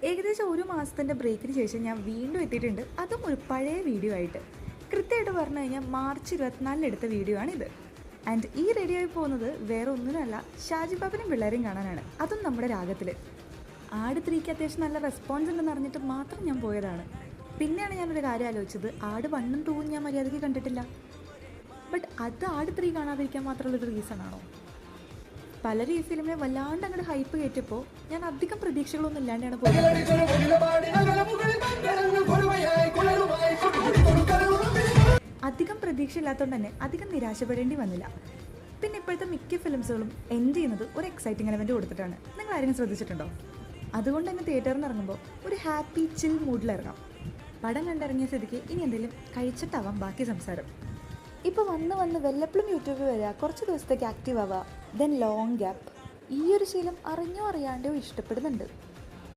ഏകദേശം ഒരു മാസത്തിൻ്റെ ബ്രേക്കിന് ശേഷം ഞാൻ വീണ്ടും എത്തിയിട്ടുണ്ട്. അതും ഒരു പഴയ വീഡിയോ ആയിട്ട്. കൃത്യമായിട്ട് പറഞ്ഞു കഴിഞ്ഞാൽ മാർച്ച് 24 എടുത്ത വീഡിയോ ആണിത്. ആൻഡ് ഈ റെഡിയായി പോകുന്നത് വേറെ ഒന്നിനല്ല, ഷാജി പാപ്പനും പിള്ളേരെയും കാണാനാണ്. അതും നമ്മുടെ രാഗത്തിൽ. ആട് 3ക്ക് അത്യാവശ്യം നല്ല റെസ്പോൺസ് ഉണ്ടെന്ന് അറിഞ്ഞിട്ട് മാത്രം ഞാൻ പോയതാണ്. പിന്നെയാണ് ഞാനൊരു കാര്യം ആലോചിച്ചത്, ആട് 1ഉം 2ഉം ഞാൻ മര്യാദയ്ക്ക് കണ്ടിട്ടില്ല. ബട്ട് അത് ആട് 3 കാണാതിരിക്കാൻ മാത്രമുള്ളൊരു റീസൺ ആണോ? പലരും ഈ ഫിലിമിനെ വല്ലാണ്ട് അങ്ങോട്ട് ഹൈപ്പ് കയറ്റിയപ്പോൾ ഞാൻ അധികം പ്രതീക്ഷകളൊന്നും ഇല്ലാണ്ടാണ് പോയത്. അധികം പ്രതീക്ഷ ഇല്ലാത്തതുകൊണ്ട് തന്നെ അധികം നിരാശപ്പെടേണ്ടി വന്നില്ല. പിന്നെ ഇപ്പോഴത്തെ മിക്ക ഫിലിംസുകളും എൻഡ് ചെയ്യുന്നത് ഒരു എക്സൈറ്റിംഗ് എലമെൻറ്റ് കൊടുത്തിട്ടാണ്. നിങ്ങൾ ആരെങ്കിലും ശ്രദ്ധിച്ചിട്ടുണ്ടോ? അതുകൊണ്ട് തന്നെ തിയേറ്ററിൽ നിന്ന് ഇറങ്ങുമ്പോൾ ഒരു ഹാപ്പി ചിൽ മൂഡിലിറങ്ങാം. പടം കണ്ടിറങ്ങിയ സ്ഥിതിക്ക് ഇനി എന്തെങ്കിലും കഴിച്ചിട്ടാവാം ബാക്കി സംസാരം. ഇപ്പോൾ വന്ന് വല്ലപ്പോഴും യൂട്യൂബിൽ വരിക, കുറച്ച് ദിവസത്തേക്ക് ആക്റ്റീവ് ആവുക, ദെൻ ലോങ് ഗ്യാപ്പ്. ഈ ഒരു ശീലം അറിഞ്ഞോ അറിയാണ്ടോ ഇഷ്ടപ്പെടുന്നുണ്ട്.